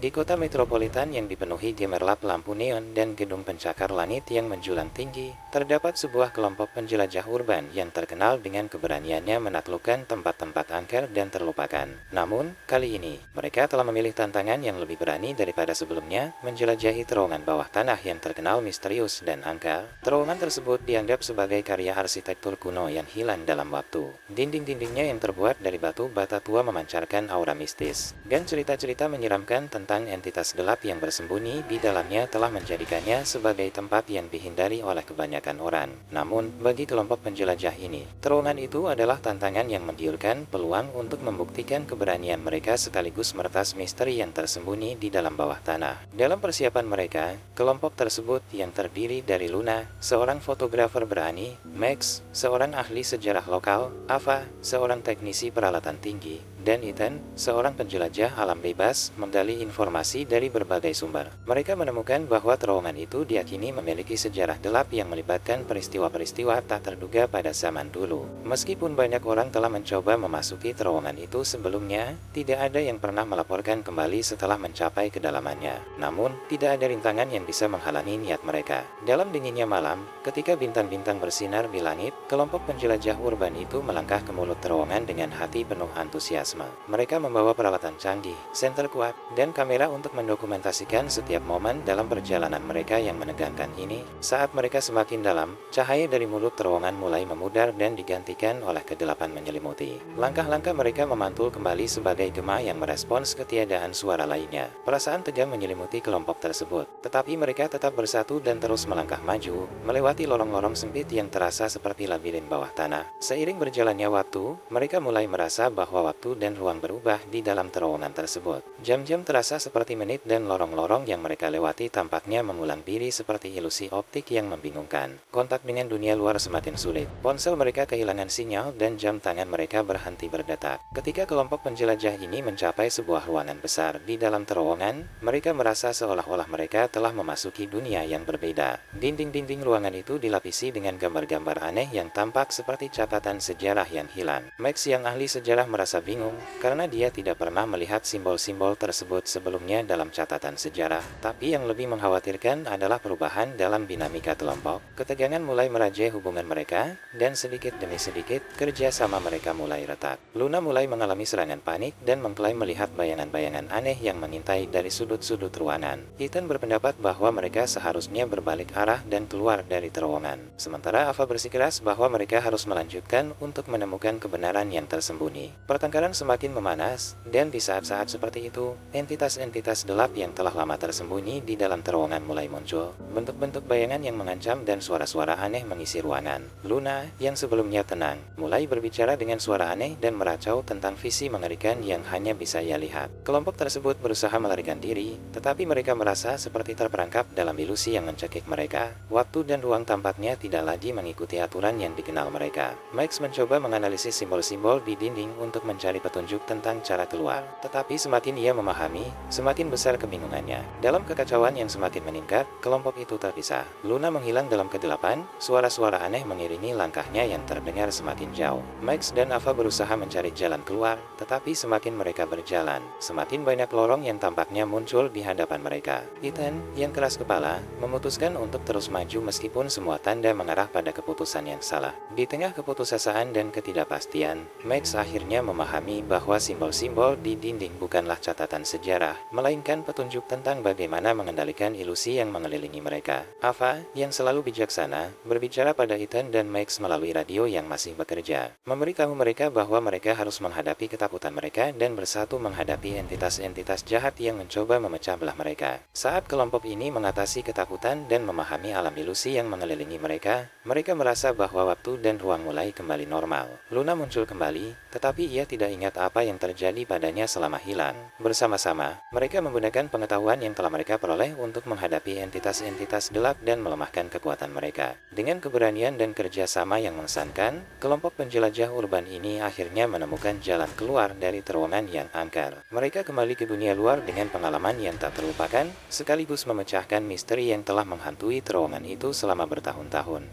Di kota metropolitan yang dipenuhi gemerlap lampu neon dan gedung pencakar langit yang menjulang tinggi, terdapat sebuah kelompok penjelajah urban yang terkenal dengan keberaniannya menaklukkan tempat-tempat angker dan terlupakan. Namun, kali ini, mereka telah memilih tantangan yang lebih berani daripada sebelumnya, menjelajahi terowongan bawah tanah yang terkenal misterius dan angker. Terowongan tersebut dianggap sebagai karya arsitektur kuno yang hilang dalam waktu. Dinding-dindingnya yang terbuat dari batu bata tua memancarkan aura mistis, dan cerita-cerita menyeramkan tentang entitas gelap yang bersembunyi di dalamnya telah menjadikannya sebagai tempat yang dihindari oleh kebanyakan orang. Namun, bagi kelompok penjelajah ini, terowongan itu adalah tantangan yang menggiurkan, peluang untuk membuktikan keberanian mereka sekaligus meretas misteri yang tersembunyi di dalam bawah tanah. Dalam persiapan mereka, kelompok tersebut yang terdiri dari Luna, seorang fotografer berani, Max, seorang ahli sejarah lokal, Ava, seorang teknisi peralatan tinggi, dan Ethan, seorang penjelajah alam bebas, menggali informasi dari berbagai sumber. Mereka menemukan bahwa terowongan itu diyakini memiliki sejarah gelap yang melibatkan peristiwa-peristiwa tak terduga pada zaman dulu. Meskipun banyak orang telah mencoba memasuki terowongan itu sebelumnya, tidak ada yang pernah melaporkan kembali setelah mencapai kedalamannya. Namun, tidak ada rintangan yang bisa menghalangi niat mereka. Dalam dinginnya malam, ketika bintang-bintang bersinar di langit, kelompok penjelajah urban itu melangkah ke mulut terowongan dengan hati penuh antusiasme. Mereka membawa peralatan canggih, senter kuat, dan kamera untuk mendokumentasikan setiap momen dalam perjalanan mereka yang menegangkan ini. Saat mereka semakin dalam, cahaya dari mulut terowongan mulai memudar dan digantikan oleh kegelapan menyelimuti. Langkah-langkah mereka memantul kembali sebagai gema yang merespons ketiadaan suara lainnya. Perasaan tegang menyelimuti kelompok tersebut, tetapi mereka tetap bersatu dan terus melangkah maju, melewati lorong-lorong sempit yang terasa seperti labirin bawah tanah. Seiring berjalannya waktu, mereka mulai merasa bahwa waktu dan ruang berubah di dalam terowongan tersebut. Jam-jam terasa seperti menit dan lorong-lorong yang mereka lewati tampaknya mengulang diri seperti ilusi optik yang membingungkan. Kontak dengan dunia luar semakin sulit. Ponsel mereka kehilangan sinyal dan jam tangan mereka berhenti berdetak. Ketika kelompok penjelajah ini mencapai sebuah ruangan besar di dalam terowongan, mereka merasa seolah-olah mereka telah memasuki dunia yang berbeda. Dinding-dinding ruangan itu dilapisi dengan gambar-gambar aneh yang tampak seperti catatan sejarah yang hilang. Max yang ahli sejarah merasa bingung karena dia tidak pernah melihat simbol-simbol tersebut sebelumnya dalam catatan sejarah. Tapi yang lebih mengkhawatirkan adalah perubahan dalam dinamika kelompok. Ketegangan mulai merajai hubungan mereka, dan sedikit demi sedikit kerja sama mereka mulai retak. Luna mulai mengalami serangan panik dan mengklaim melihat bayangan-bayangan aneh yang mengintai dari sudut-sudut ruangan. Ethan berpendapat bahwa mereka seharusnya berbalik arah dan keluar dari terowongan. Sementara Ava bersikeras bahwa mereka harus melanjutkan untuk menemukan kebenaran yang tersembunyi. Pertengkaran semakin memanas, dan di saat-saat seperti itu, entitas-entitas gelap yang telah lama tersembunyi di dalam terowongan mulai muncul. Bentuk-bentuk bayangan yang mengancam dan suara-suara aneh mengisi ruangan. Luna, yang sebelumnya tenang, mulai berbicara dengan suara aneh dan meracau tentang visi mengerikan yang hanya bisa ia lihat. Kelompok tersebut berusaha melarikan diri, tetapi mereka merasa seperti terperangkap dalam ilusi yang mencekik mereka. Waktu dan ruang tampaknya tidak lagi mengikuti aturan yang dikenal mereka. Max mencoba menganalisis simbol-simbol di dinding untuk mencari petunjuk tentang cara keluar. Tetapi semakin ia memahami, semakin besar kebingungannya. Dalam kekacauan yang semakin meningkat, kelompok itu terpisah. Luna menghilang dalam kegelapan, suara-suara aneh mengiringi langkahnya yang terdengar semakin jauh. Max dan Ava berusaha mencari jalan keluar, tetapi semakin mereka berjalan, semakin banyak lorong yang tampaknya muncul di hadapan mereka. Ethan, yang keras kepala, memutuskan untuk terus maju meskipun semua tanda mengarah pada keputusan yang salah. Di tengah keputusasaan dan ketidakpastian, Max akhirnya memahami bahwa simbol-simbol di dinding bukanlah catatan sejarah, melainkan petunjuk tentang bagaimana mengendalikan ilusi yang mengelilingi mereka. Ava, yang selalu bijaksana, berbicara pada Ethan dan Max melalui radio yang masih bekerja, memberitahu mereka bahwa mereka harus menghadapi ketakutan mereka dan bersatu menghadapi entitas-entitas jahat yang mencoba memecah belah mereka. Saat kelompok ini mengatasi ketakutan dan memahami alam ilusi yang mengelilingi mereka, mereka merasa bahwa waktu dan ruang mulai kembali normal. Luna muncul kembali, tetapi ia tidak ingat apa yang terjadi padanya selama hilang. Bersama-sama, mereka menggunakan pengetahuan yang telah mereka peroleh untuk menghadapi entitas-entitas gelap dan melemahkan kekuatan mereka. Dengan keberanian dan kerja sama yang mengesankan, kelompok penjelajah urban ini akhirnya menemukan jalan keluar dari terowongan yang angker. Mereka kembali ke dunia luar dengan pengalaman yang tak terlupakan, sekaligus memecahkan misteri yang telah menghantui terowongan itu selama bertahun-tahun.